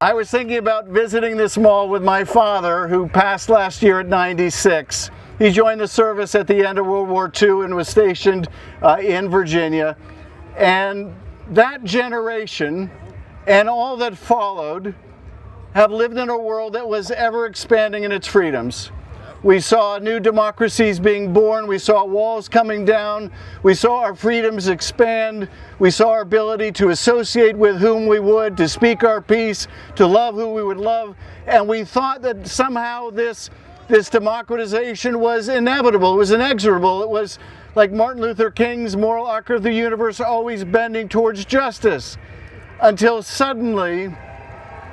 I was thinking about visiting this mall with my father, who passed last year at 96. He joined the service at the end of World War II and was stationed in Virginia. And that generation and all that followed have lived in a world that was ever expanding in its freedoms. We saw new democracies being born. We saw walls coming down. We saw our freedoms expand. We saw our ability to associate with whom we would, to speak our piece, to love who we would love. And we thought that somehow this democratization was inevitable. It was inexorable. It was like Martin Luther King's moral arc of the universe, always bending towards justice. Until suddenly,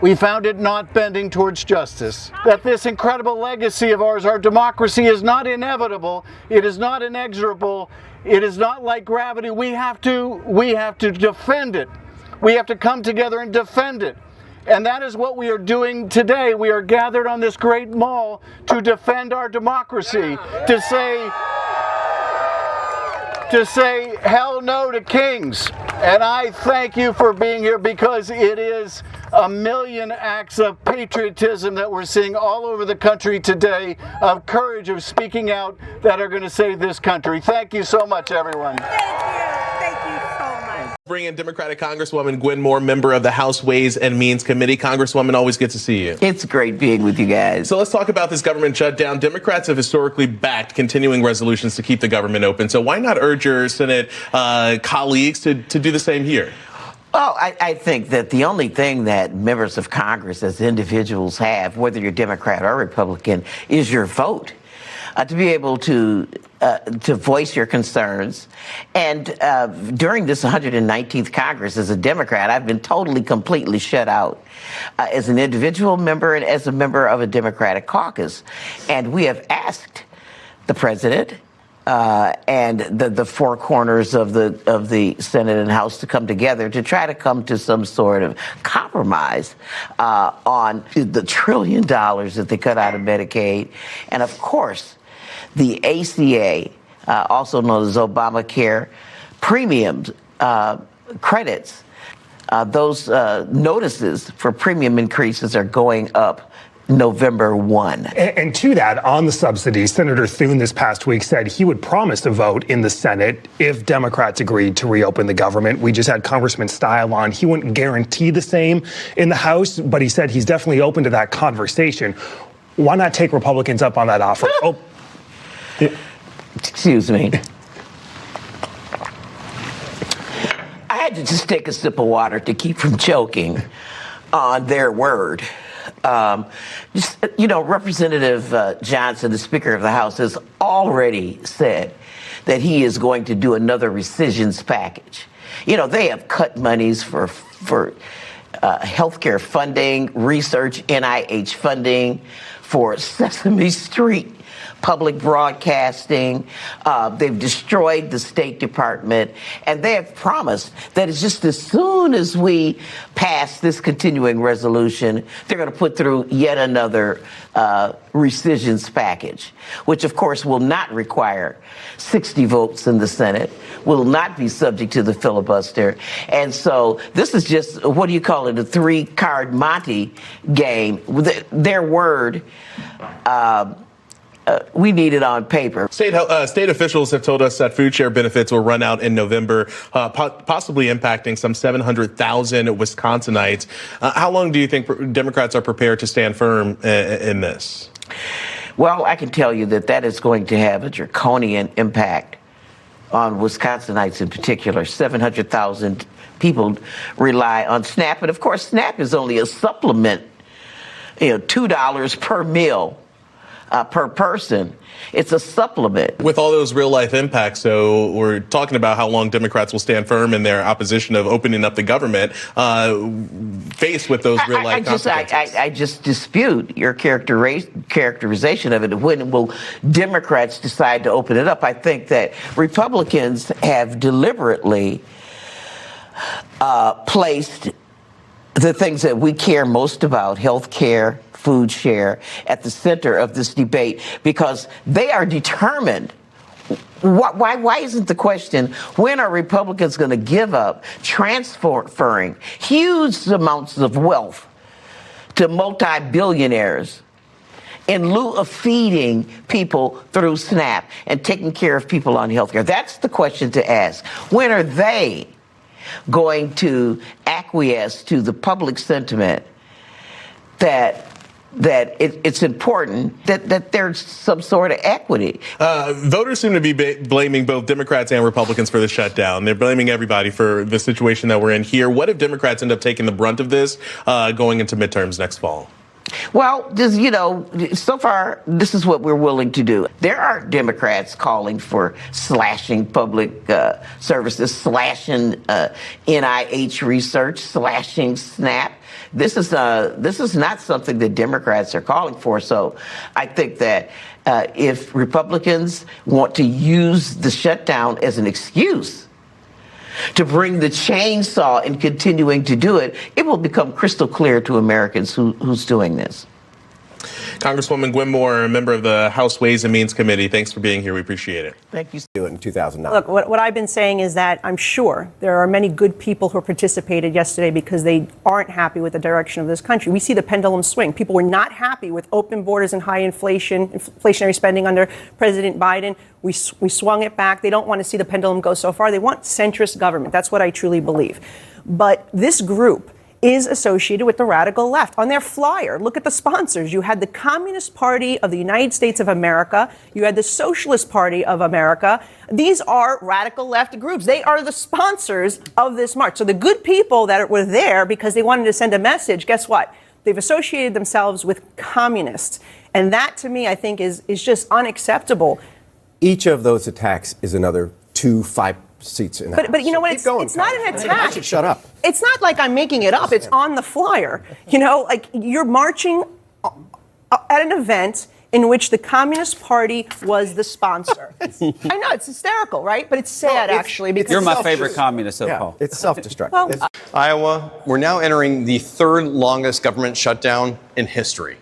we found it not bending towards justice. That this incredible legacy of ours, our democracy, is not inevitable. It is not inexorable. It is not like gravity. We have to defend it. We have to come together and defend it. And that is what we are doing today. We are gathered on this great mall to defend our democracy, to say hell no to kings. And I thank you for being here, because it is a million acts of patriotism that we're seeing all over the country today, of courage, of speaking out, that are going to save this country. Thank you so much, everyone. Thank you so much. Bring in Democratic Congresswoman Gwen Moore, member of the House Ways and Means Committee. Congresswoman, always good to see you. It's great being with you guys. So let's talk about this government shutdown. Democrats have historically backed continuing resolutions to keep the government open. So why not urge your Senate colleagues to do the same here? Well, I think that the only thing that members of Congress as individuals have, whether you're Democrat or Republican, is your vote. To be able to voice your concerns. And during this 119th Congress, as a Democrat, I've been totally, completely shut out as an individual member and as a member of a Democratic caucus. And we have asked the president and the four corners of the Senate and House to come together to try to come to some sort of compromise on the $1 trillion that they cut out of Medicaid. And of course, the ACA, also known as Obamacare, premiums, credits, those notices for premium increases are going up November 1. And to that, on the subsidies, Senator Thune this past week said he would promise a vote in the Senate if Democrats agreed to reopen the government. We just had Congressman Stile on. He wouldn't guarantee the same in the House, but he said he's definitely open to that conversation. Why not take Republicans up on that offer? Excuse me. I had to just take a sip of water to keep from choking on their word. Representative Johnson, the Speaker of the House, has already said that he is going to do another rescissions package. You know, they have cut monies for healthcare funding, research, NIH funding, for Sesame Street public broadcasting. They've destroyed the State Department, and they have promised that it's just as soon as we pass this continuing resolution, they're going to put through yet another rescissions package, which of course will not require 60 votes in the Senate, will not be subject to the filibuster. And so this is just, what do you call it, a three-card Monte game. Their word, we need it on paper. State officials have told us that food share benefits will run out in November, possibly impacting some 700,000 Wisconsinites. How long do you think Democrats are prepared to stand firm in this? Well, I can tell you that is going to have a draconian impact on Wisconsinites in particular. 700,000 people rely on SNAP. And of course, SNAP is only a supplement, $2 per meal. Per person. It's a supplement. With all those real life impacts, so we're talking about how long Democrats will stand firm in their opposition of opening up the government, faced with those real life consequences. I just dispute your characterization of it. When will Democrats decide to open it up? I think that Republicans have deliberately placed the things that we care most about, health care, food share, at the center of this debate, because they are determined. Why isn't the question, when are Republicans going to give up transferring huge amounts of wealth to multi-billionaires in lieu of feeding people through SNAP and taking care of people on health care? That's the question to ask. When are they going to acquiesce to the public sentiment that it's important that there's some sort of equity? Voters seem to be blaming both Democrats and Republicans for the shutdown. They're blaming everybody for the situation that we're in here. What if Democrats end up taking the brunt of this going into midterms next fall? Well, just, so far, this is what we're willing to do. There are Democrats calling for slashing public services, slashing NIH research, slashing SNAP. This is not something that Democrats are calling for. So I think that if Republicans want to use the shutdown as an excuse to bring the chainsaw and continuing to do it, it will become crystal clear to Americans who's doing this. Congresswoman Gwen Moore, a member of the House Ways and Means Committee, thanks for being here. We appreciate it. Thank you. Do it in 2009. Look, what I've been saying is that I'm sure there are many good people who participated yesterday because they aren't happy with the direction of this country. We see the pendulum swing. People were not happy with open borders and high inflationary spending under President Biden. We swung it back. They don't want to see the pendulum go so far. They want centrist government. That's what I truly believe. But this group is associated with the radical left. On their flyer, look at the sponsors. You had the Communist Party of the United States of America. You had the Socialist Party of America. These are radical left groups. They are the sponsors of this march. So the good people that were there because they wanted to send a message, guess what? They've associated themselves with communists. And that, to me, I think is just unacceptable. Each of those attacks is another 5 seats in the House. But you know what? It's not an attack. I should shut up. It's not like I'm making it up. It's on the flyer. Like you're marching at an event in which the Communist Party was the sponsor. I know, it's hysterical, right? But it's sad, actually. Because you're my favorite communist, Paul. It's self-destructive. Well, Iowa, we're now entering the third longest government shutdown in history.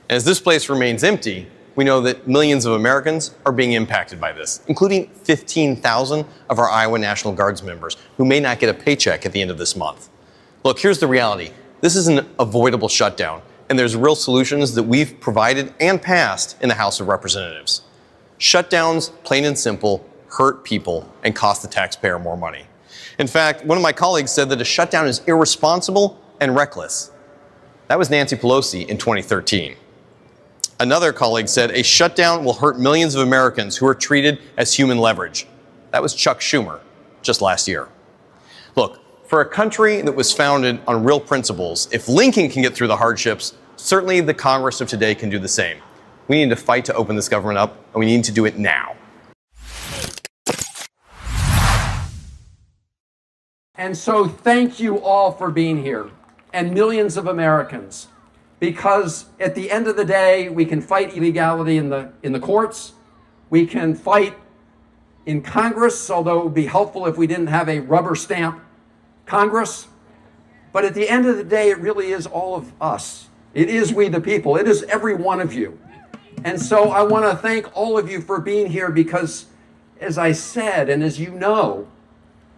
As this place remains empty, we know that millions of Americans are being impacted by this, including 15,000 of our Iowa National Guards members who may not get a paycheck at the end of this month. Look, here's the reality. This is an avoidable shutdown, and there's real solutions that we've provided and passed in the House of Representatives. Shutdowns, plain and simple, hurt people and cost the taxpayer more money. In fact, one of my colleagues said that a shutdown is irresponsible and reckless. That was Nancy Pelosi in 2013. Another colleague said a shutdown will hurt millions of Americans who are treated as human leverage. That was Chuck Schumer just last year. Look, for a country that was founded on real principles, if Lincoln can get through the hardships, certainly the Congress of today can do the same. We need to fight to open this government up, and we need to do it now. And so thank you all for being here, and millions of Americans. Because at the end of the day, we can fight illegality in the courts. We can fight in Congress, although it would be helpful if we didn't have a rubber stamp Congress. But at the end of the day, it really is all of us. It is we the people. It is every one of you. And so I want to thank all of you for being here because, as I said, and as you know,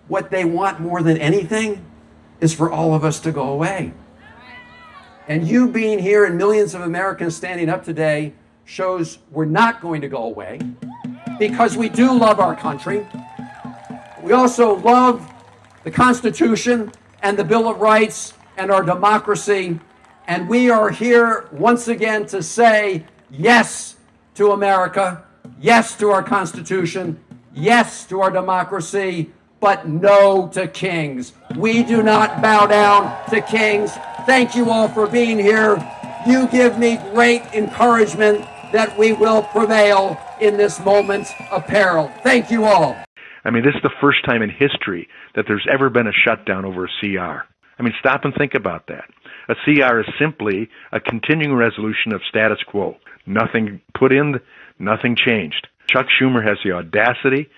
what they want more than anything is for all of us to go away. And you being here and millions of Americans standing up today shows we're not going to go away because we do love our country. We also love the Constitution and the Bill of Rights and our democracy. And we are here once again to say yes to America, yes to our Constitution, yes to our democracy, but no to kings. We do not bow down to kings. Thank you all for being here. You give me great encouragement that we will prevail in this moment of peril. Thank you all. I mean, this is the first time in history that there's ever been a shutdown over a CR. I mean, stop and think about that. A CR is simply a continuing resolution of status quo. Nothing put in, nothing changed. Chuck Schumer has the audacity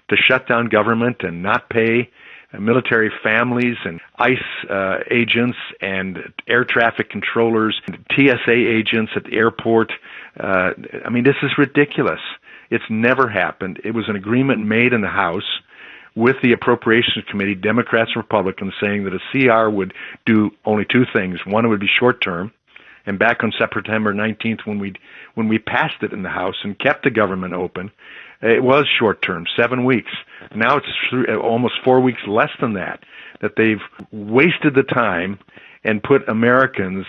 to shut down government and not pay military families and ICE agents and air traffic controllers, and TSA agents at the airport. I mean, this is ridiculous. It's never happened. It was an agreement made in the House with the Appropriations Committee, Democrats and Republicans, saying that a CR would do only two things. One, it would be short-term, And back on September 19th, when we passed it in the House and kept the government open, it was short term, 7 weeks. Now it's almost 4 weeks less than that they've wasted the time and put Americans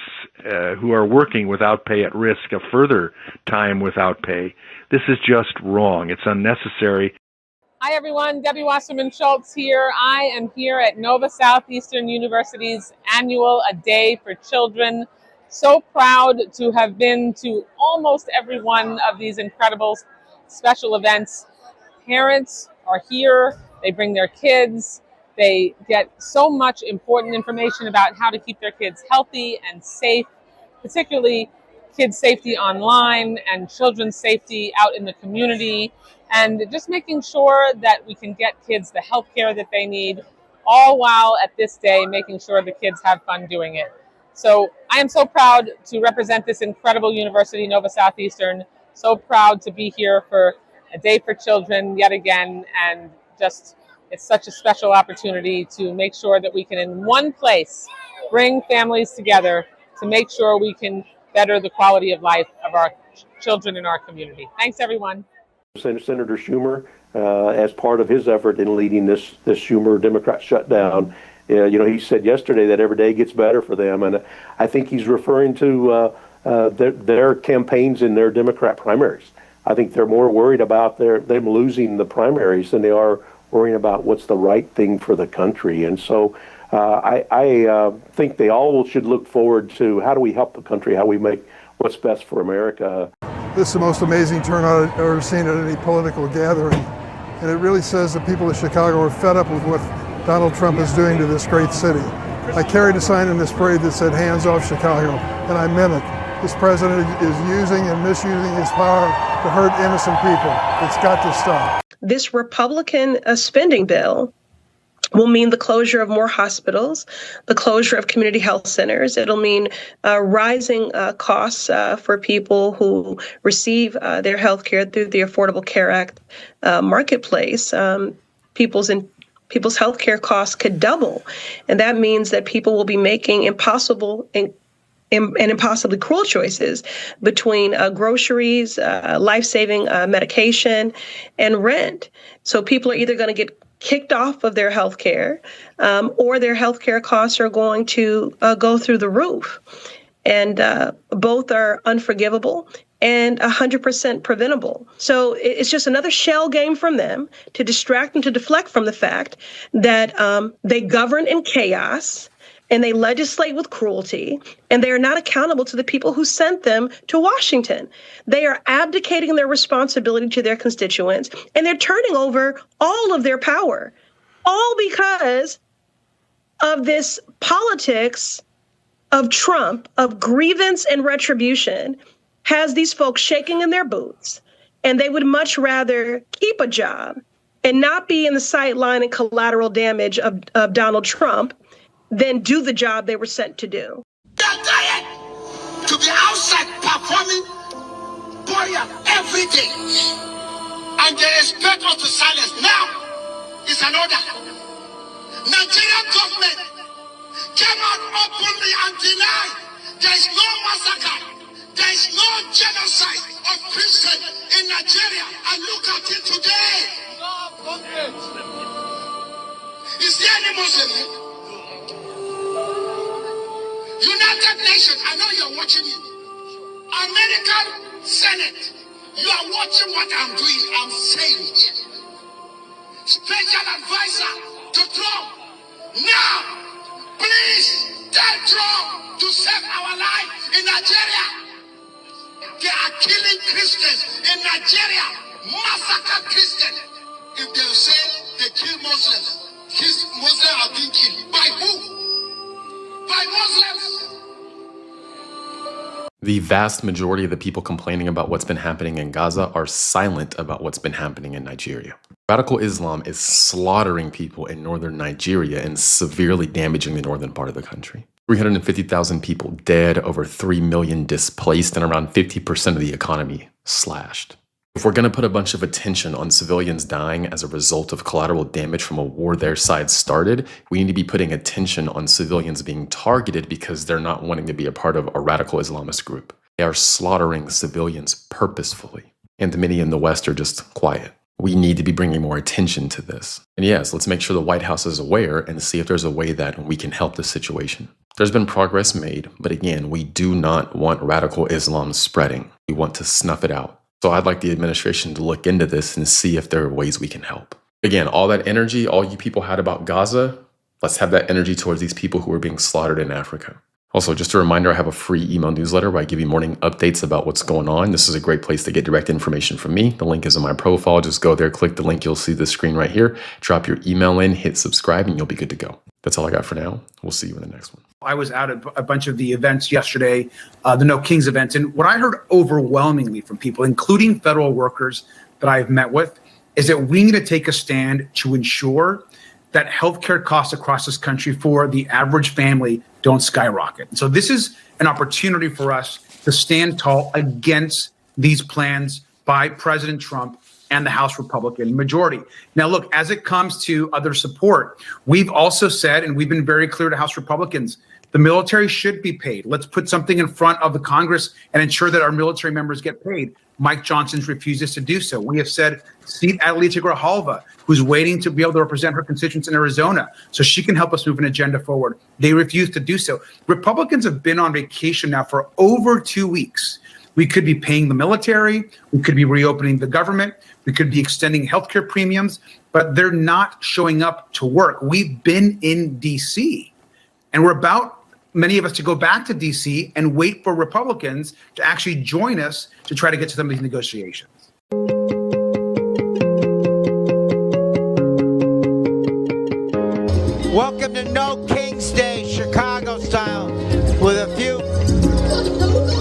who are working without pay at risk of further time without pay. This is just wrong. It's unnecessary. Hi everyone, Debbie Wasserman Schultz here. I am here at Nova Southeastern University's annual A Day for Children. So proud to have been to almost every one of these incredible special events. Parents are here, they bring their kids, they get so much important information about how to keep their kids healthy and safe, particularly kids' safety online and children's safety out in the community, and just making sure that we can get kids the health care that they need, all while at this day making sure the kids have fun doing it. So I am so proud to represent this incredible university, Nova Southeastern, so proud to be here for A Day for Children yet again, and just it's such a special opportunity to make sure that we can in one place bring families together to make sure we can better the quality of life of our children in our community. Thanks, everyone. Senator Schumer, as part of his effort in leading this Schumer Democrat shutdown, he said yesterday that every day gets better for them, and I think he's referring to their campaigns in their Democrat primaries. I think they're more worried about them losing the primaries than they are worrying about what's the right thing for the country. And so I think they all should look forward to how do we help the country, how we make what's best for America. This is the most amazing turnout I've ever seen at any political gathering. And it really says that people of Chicago are fed up with what Donald Trump is doing to this great city. I carried a sign in this parade that said, "Hands off Chicago," and I meant it. This president is using and misusing his power to hurt innocent people. It's got to stop. This Republican spending bill will mean the closure of more hospitals, the closure of community health centers. It'll mean rising costs for people who receive their health care through the Affordable Care Act marketplace. People's health care costs could double. And that means that people will be making impossible and impossibly cruel choices between groceries, life-saving medication, and rent. So people are either going to get kicked off of their health care, or their health care costs are going to go through the roof. And both are unforgivable and 100% preventable. So it's just another shell game from them to distract and to deflect from the fact that they govern in chaos and they legislate with cruelty, and they are not accountable to the people who sent them to Washington. They are abdicating their responsibility to their constituents, and they're turning over all of their power, all because of this politics of Trump, of grievance and retribution, has these folks shaking in their boots, and they would much rather keep a job and not be in the sideline and collateral damage of Donald Trump than do the job they were sent to do. They're tired to be outside performing burial every day, and they expect us to silence. Now is an order. Nigerian government came out openly and denied there is no massacre, there is no genocide of Christians in Nigeria, and look at it today. Is there any Muslim? United Nations, I know you're watching me. American Senate, you are watching what I'm doing, I'm saying here. Special advisor to Trump. Now, please tell Trump to save our life in Nigeria. They are killing Christians in Nigeria, massacre Christians. If they say they kill Muslims, Muslims are being killed. By who? By Muslims. The vast majority of the people complaining about what's been happening in Gaza are silent about what's been happening in Nigeria. Radical Islam is slaughtering people in northern Nigeria and severely damaging the northern part of the country. 350,000 people dead, over 3 million displaced, and around 50% of the economy slashed. If we're going to put a bunch of attention on civilians dying as a result of collateral damage from a war their side started, we need to be putting attention on civilians being targeted because they're not wanting to be a part of a radical Islamist group. They are slaughtering civilians purposefully, and many in the West are just quiet. We need to be bringing more attention to this. And yes, let's make sure the White House is aware and see if there's a way that we can help this situation. There's been progress made, but again, we do not want radical Islam spreading. We want to snuff it out. So I'd like the administration to look into this and see if there are ways we can help. Again, all that energy all you people had about Gaza, let's have that energy towards these people who are being slaughtered in Africa. Also, just a reminder, I have a free email newsletter where I give you morning updates about what's going on. This is a great place to get direct information from me. The link is in my profile. Just go there, click the link. You'll see the screen right here. Drop your email in, hit subscribe, and you'll be good to go. That's all I got for now. We'll see you in the next one. I was out at a bunch of the events yesterday, the No Kings events, and what I heard overwhelmingly from people, including federal workers that I've met with, is that we need to take a stand to ensure that healthcare costs across this country for the average family don't skyrocket. And so this is an opportunity for us to stand tall against these plans by President Trump and the House Republican majority. Now, look, as it comes to other support, we've also said, and we've been very clear to House Republicans, the military should be paid. Let's put something in front of the Congress and ensure that our military members get paid. Mike Johnson refuses to do so. We have said, seat Alita Grijalva, who's waiting to be able to represent her constituents in Arizona so she can help us move an agenda forward. They refuse to do so. Republicans have been on vacation now for over 2 weeks. We could be paying the military. We could be reopening the government. We could be extending healthcare premiums, but they're not showing up to work. We've been in D.C., and we're about, many of us, to go back to D.C. and wait for Republicans to actually join us to try to get to some of these negotiations. Welcome to No King's Day, Chicago style, with a few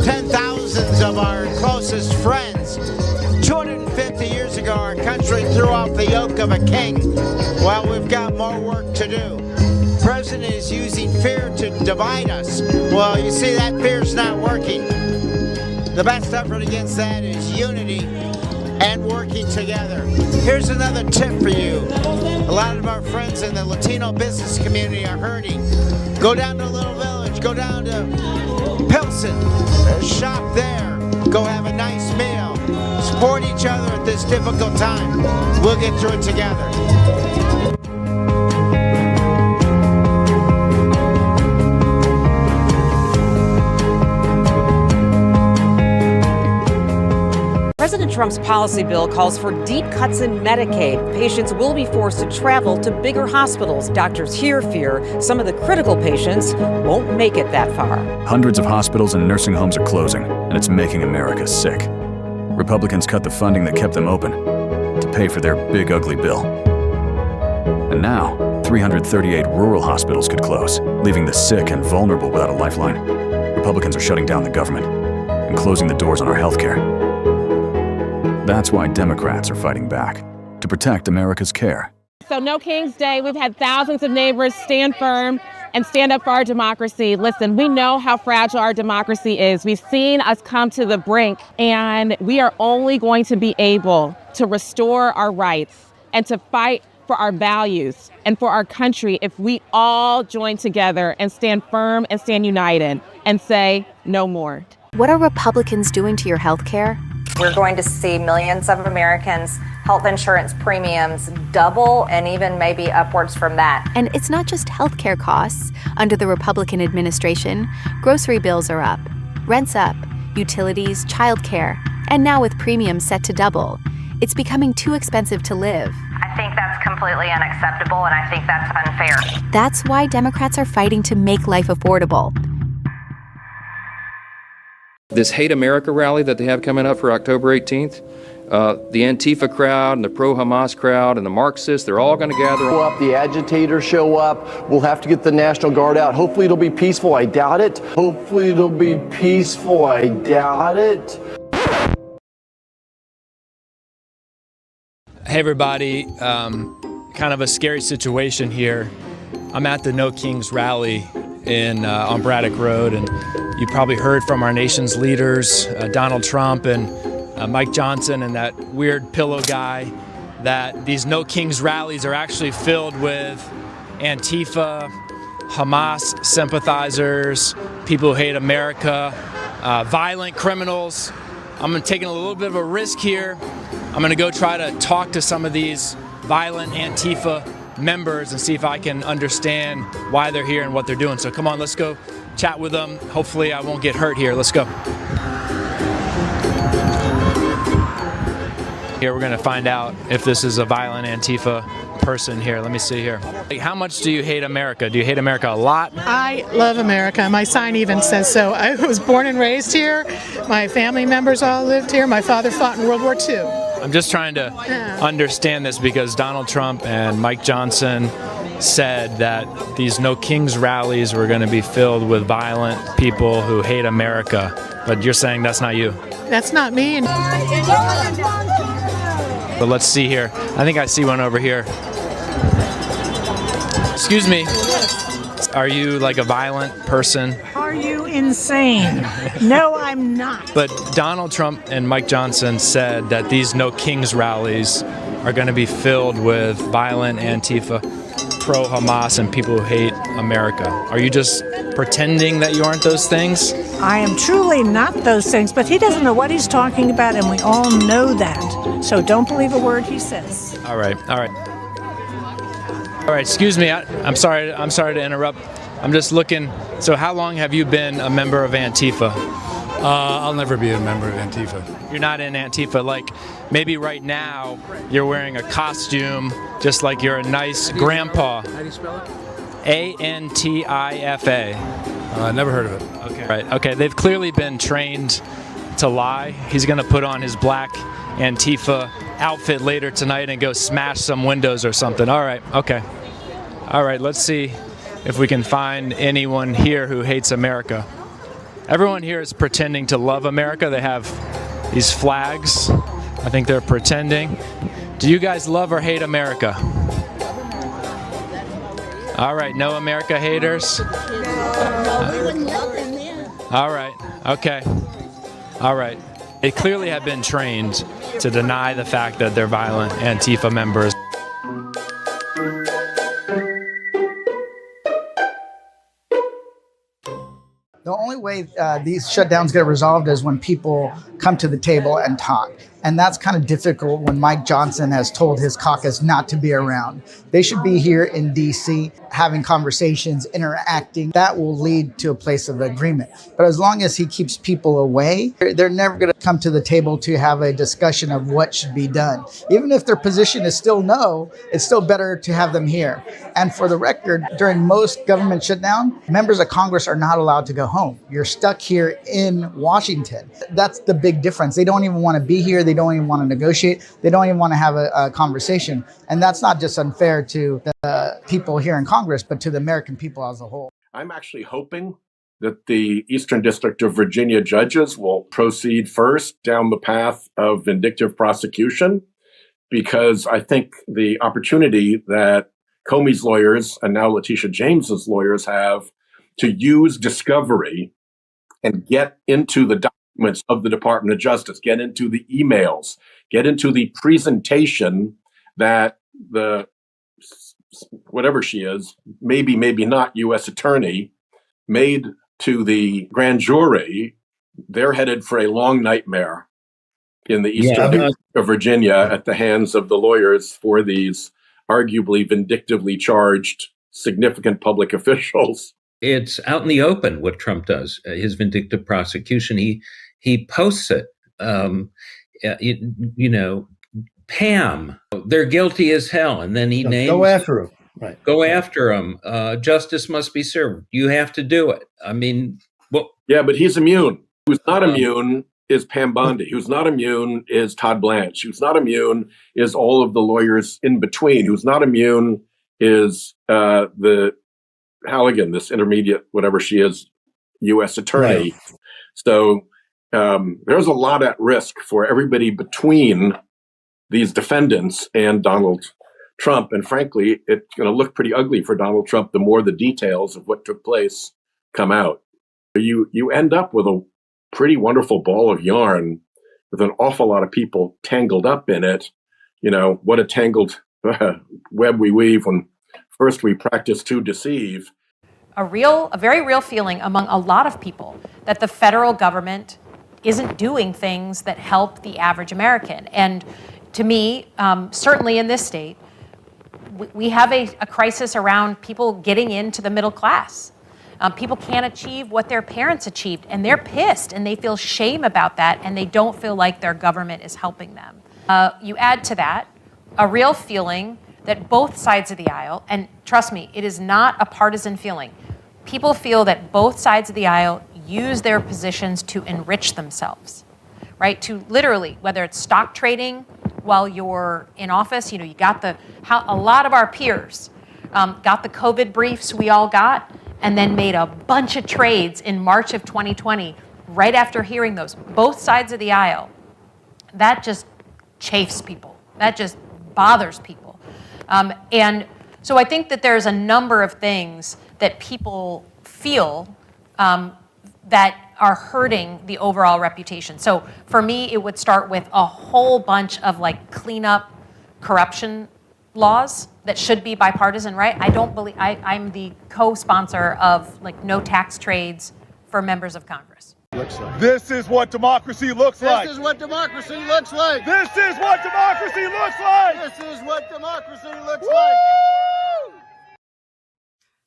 10,000s of our closest friends. 250 years ago, our country threw off the yoke of a king. Well, we've got more work to do. The president is using fear to divide us. Well, you see, that fear's not working. The best effort against that is unity and working together. Here's another tip for you. A lot of our friends in the Latino business community are hurting. Go down to a little village, go down to Pilsen, shop there, go have a nice meal, support each other at this difficult time. We'll get through it together. President Trump's policy bill calls for deep cuts in Medicaid. Patients will be forced to travel to bigger hospitals. Doctors here fear some of the critical patients won't make it that far. Hundreds of hospitals and nursing homes are closing, and it's making America sick. Republicans cut the funding that kept them open to pay for their big, ugly bill. And now, 338 rural hospitals could close, leaving the sick and vulnerable without a lifeline. Republicans are shutting down the government and closing the doors on our health care. That's why Democrats are fighting back, to protect America's care. So No King's Day, we've had thousands of neighbors stand firm and stand up for our democracy. Listen, we know how fragile our democracy is. We've seen us come to the brink, and we are only going to be able to restore our rights and to fight for our values and for our country if we all join together and stand firm and stand united and say no more. What are Republicans doing to your health care? We're going to see millions of Americans' health insurance premiums double and even maybe upwards from that. And it's not just healthcare costs. Under the Republican administration, grocery bills are up, rent's up, utilities, childcare, and now with premiums set to double, it's becoming too expensive to live. I think that's completely unacceptable, and I think that's unfair. That's why Democrats are fighting to make life affordable. This Hate America rally that they have coming up for October 18th, the Antifa crowd and the pro-Hamas crowd and the Marxists, they're all going to gather. The agitators show up. We'll have to get the National Guard out. Hopefully it'll be peaceful. I doubt it. Hopefully it'll be peaceful. I doubt it. Hey everybody, kind of a scary situation here. I'm at the No Kings rally on Braddock Road, and you probably heard from our nation's leaders, Donald Trump and Mike Johnson and that weird pillow guy, that these No Kings rallies are actually filled with Antifa, Hamas sympathizers, people who hate America, violent criminals. I'm taking a little bit of a risk here. I'm going to go try to talk to some of these violent Antifa members and see if I can understand why they're here and what they're doing. So come on, let's go chat with them. Hopefully I won't get hurt here. Let's go. Here we're going to find out if this is a violent Antifa person here. Let me see here. How much do you hate America? Do you hate America a lot? I love America. My sign even says so. I was born and raised here. My family members all lived here. My father fought in World War II. I'm just trying to understand this because Donald Trump and Mike Johnson said that these No Kings rallies were going to be filled with violent people who hate America. But you're saying that's not you. That's not me. But let's see here. I think I see one over here. Excuse me. Are you like a violent person? Are you insane? No, I'm not. But Donald Trump and Mike Johnson said that these No Kings rallies are going to be filled with violent Antifa, pro-Hamas, and people who hate America. Are you just pretending that you aren't those things? I am truly not those things, but he doesn't know what he's talking about, and we all know that. So don't believe a word he says. All right. Excuse me. I'm sorry to interrupt. I'm just looking. So how long have you been a member of Antifa? I'll never be a member of Antifa. You're not in Antifa. Like maybe right now you're wearing a costume just like you're a nice grandpa. How do you spell it? Antifa. Never heard of it. Okay. Right. Okay. They've clearly been trained to lie. He's going to put on his black Antifa outfit later tonight and go smash some windows or something. All right. Okay. All right. Let's see if we can find anyone here who hates America. Everyone here is pretending to love America. They have these flags. I think they're pretending. Do you guys love or hate America? All right. No America haters? All right. Okay. All right. They clearly have been trained to deny the fact that they're violent Antifa members. The only way these shutdowns get resolved is when people come to the table and talk. And that's kind of difficult when Mike Johnson has told his caucus not to be around. They should be here in D.C. having conversations, interacting. That will lead to a place of agreement. But as long as he keeps people away, they're never going to come to the table to have a discussion of what should be done. Even if their position is still no, it's still better to have them here. And for the record, during most government shutdown, members of Congress are not allowed to go home. You're stuck here in Washington. That's the big difference. They don't even want to be here. They don't even want to negotiate. They don't even want to have a conversation. And that's not just unfair to the people here in Congress, but to the American people as a whole. I'm actually hoping that the Eastern District of Virginia judges will proceed first down the path of vindictive prosecution, because I think the opportunity that Comey's lawyers and now Letitia James's lawyers have to use discovery and get into the documents of the Department of Justice, get into the emails, get into the presentation that the, whatever she is, maybe not U.S. attorney, made to the grand jury. They're headed for a long nightmare in the Eastern District of Virginia at the hands of the lawyers for these arguably vindictively charged significant public officials. It's out in the open what Trump does. His vindictive prosecution. He posts it. Pam, they're guilty as hell, and then he names. Go after him. Right. Go after him. Justice must be served. You have to do it. I mean, well, yeah, but he's immune. Who's not immune is Pam Bondi. Who's not immune is Todd Blanche. Who's not immune is all of the lawyers in between. Who's not immune is the Halligan, this intermediate, whatever she is, U.S. attorney. Right. So there's a lot at risk for everybody between these defendants and Donald Trump. And frankly, it's going to look pretty ugly for Donald Trump the more the details of what took place come out. You end up with a pretty wonderful ball of yarn with an awful lot of people tangled up in it. You know, what a tangled web we weave when first we practice to deceive. A very real feeling among a lot of people that the federal government isn't doing things that help the average American. And to me, certainly in this state, we have a crisis around people getting into the middle class. People can't achieve what their parents achieved, and they're pissed, and they feel shame about that, and they don't feel like their government is helping them. You add to that a real feeling that both sides of the aisle, and trust me, it is not a partisan feeling, people feel that both sides of the aisle use their positions to enrich themselves, right? To literally, whether it's stock trading while you're in office, you know, you got a lot of our peers got the COVID briefs we all got, and then made a bunch of trades in March of 2020, right after hearing those, both sides of the aisle. That just chafes people. That just bothers people. And so I think that there's a number of things that people feel that are hurting the overall reputation. So for me, it would start with a whole bunch of like cleanup corruption laws that should be bipartisan, right? I'm the co-sponsor of like no tax trades for members of Congress. This is what democracy looks like. This is what democracy looks like. This is what democracy looks like. This is what democracy looks like.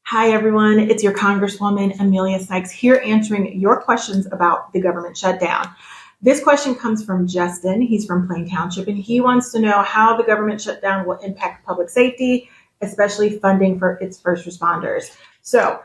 Hi, everyone. It's your Congresswoman, Emilia Sykes, here answering your questions about the government shutdown. This question comes from Justin. He's from Plain Township, and he wants to know how the government shutdown will impact public safety, especially funding for its first responders. So,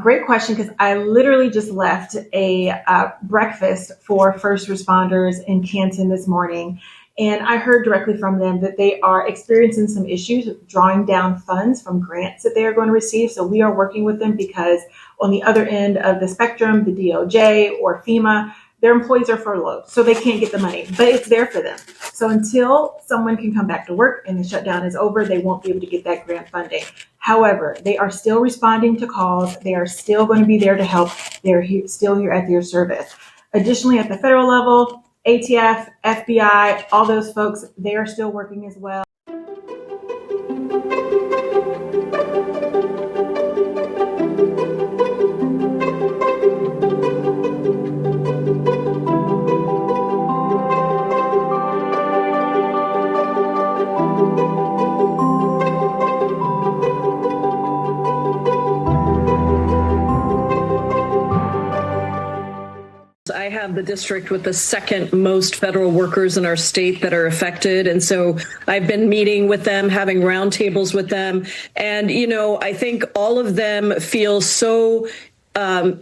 great question, because I literally just left a breakfast for first responders in Canton this morning. And I heard directly from them that they are experiencing some issues with drawing down funds from grants that they are going to receive. So we are working with them because on the other end of the spectrum, the DOJ or FEMA, their employees are furloughed, so they can't get the money, but it's there for them. So until someone can come back to work and the shutdown is over, they won't be able to get that grant funding. However, they are still responding to calls. They are still going to be there to help. They're still here at their service. Additionally, at the federal level, ATF, FBI, all those folks, they are still working as well. I have the district with the second most federal workers in our state that are affected. And so I've been meeting with them, having roundtables with them. And, you know, I think all of them feel so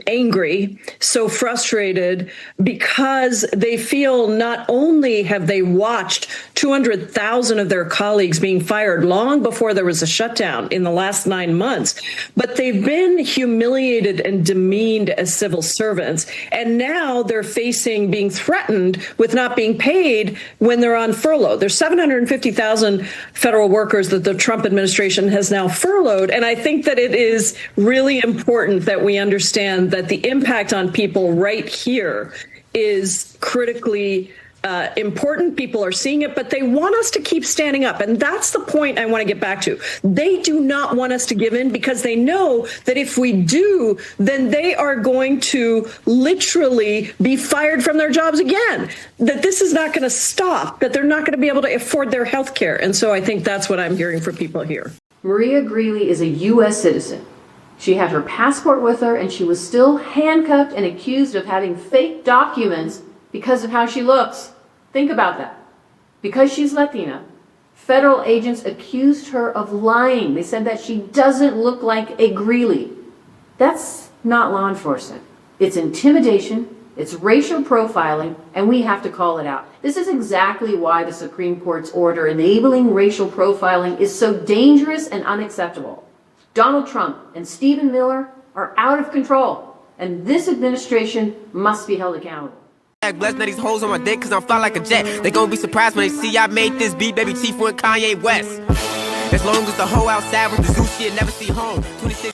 angry, so frustrated, because they feel not only have they watched 200,000 of their colleagues being fired long before there was a shutdown in the last 9 months, but they've been humiliated and demeaned as civil servants. And now they're facing being threatened with not being paid when they're on furlough. There's 750,000 federal workers that the Trump administration has now furloughed. And I think that it is really important that we understand that the impact on people right here is critically important. People are seeing it, but they want us to keep standing up. And that's the point I want to get back to. They do not want us to give in because they know that if we do, then they are going to literally be fired from their jobs again, that this is not going to stop, that they're not going to be able to afford their health care. And so I think that's what I'm hearing from people here. Maria Greeley is a U.S. citizen. She had her passport with her, and she was still handcuffed and accused of having fake documents because of how she looks. Think about that. Because she's Latina, federal agents accused her of lying. They said that she doesn't look like a Greeley. That's not law enforcement. It's intimidation, it's racial profiling, and we have to call it out. This is exactly why the Supreme Court's order enabling racial profiling is so dangerous and unacceptable. Donald Trump and Stephen Miller are out of control, and this administration must be held accountable. Blessed, now these hoes on my dick cause I'm fly like a jet. They gon' be surprised when they see I made this beat, baby Chief and Kanye West. As long as the hoe outside with the zoo shit never see home. 26